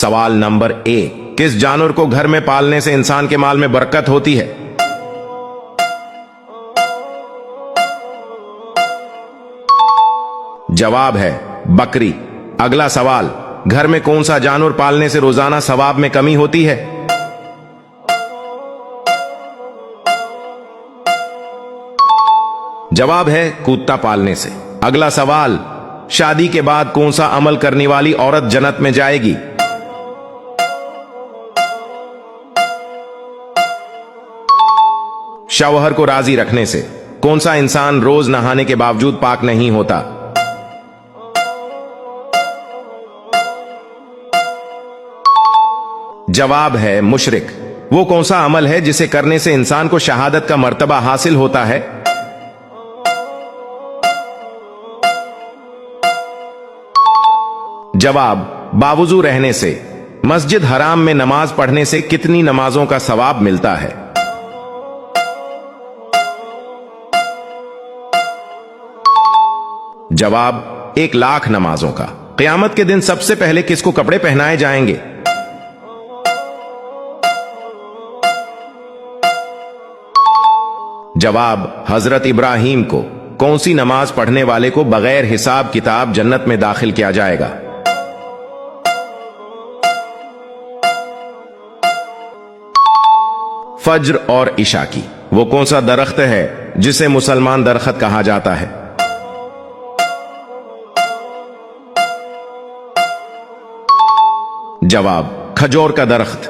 سوال نمبر 1، کس جانور کو گھر میں پالنے سے انسان کے مال میں برکت ہوتی ہے؟ جواب ہے بکری۔ اگلا سوال، گھر میں کون سا جانور پالنے سے روزانہ ثواب میں کمی ہوتی ہے؟ جواب ہے کتا پالنے سے۔ اگلا سوال، شادی کے بعد کون سا عمل کرنے والی عورت جنت میں جائے گی؟ شوہر کو راضی رکھنے سے۔ کون سا انسان روز نہانے کے باوجود پاک نہیں ہوتا؟ جواب ہے مشرک۔ وہ کون سا عمل ہے جسے کرنے سے انسان کو شہادت کا مرتبہ حاصل ہوتا ہے؟ جواب باوضو رہنے سے۔ مسجد حرام میں نماز پڑھنے سے کتنی نمازوں کا ثواب ملتا ہے؟ جواب 1,00,000 نمازوں کا۔ قیامت کے دن سب سے پہلے کس کو کپڑے پہنائے جائیں گے؟ جواب حضرت ابراہیم کو۔ کون سی نماز پڑھنے والے کو بغیر حساب کتاب جنت میں داخل کیا جائے گا؟ فجر اور عشاء کی۔ وہ کون سا درخت ہے جسے مسلمان درخت کہا جاتا ہے؟ جواب کھجور کا درخت۔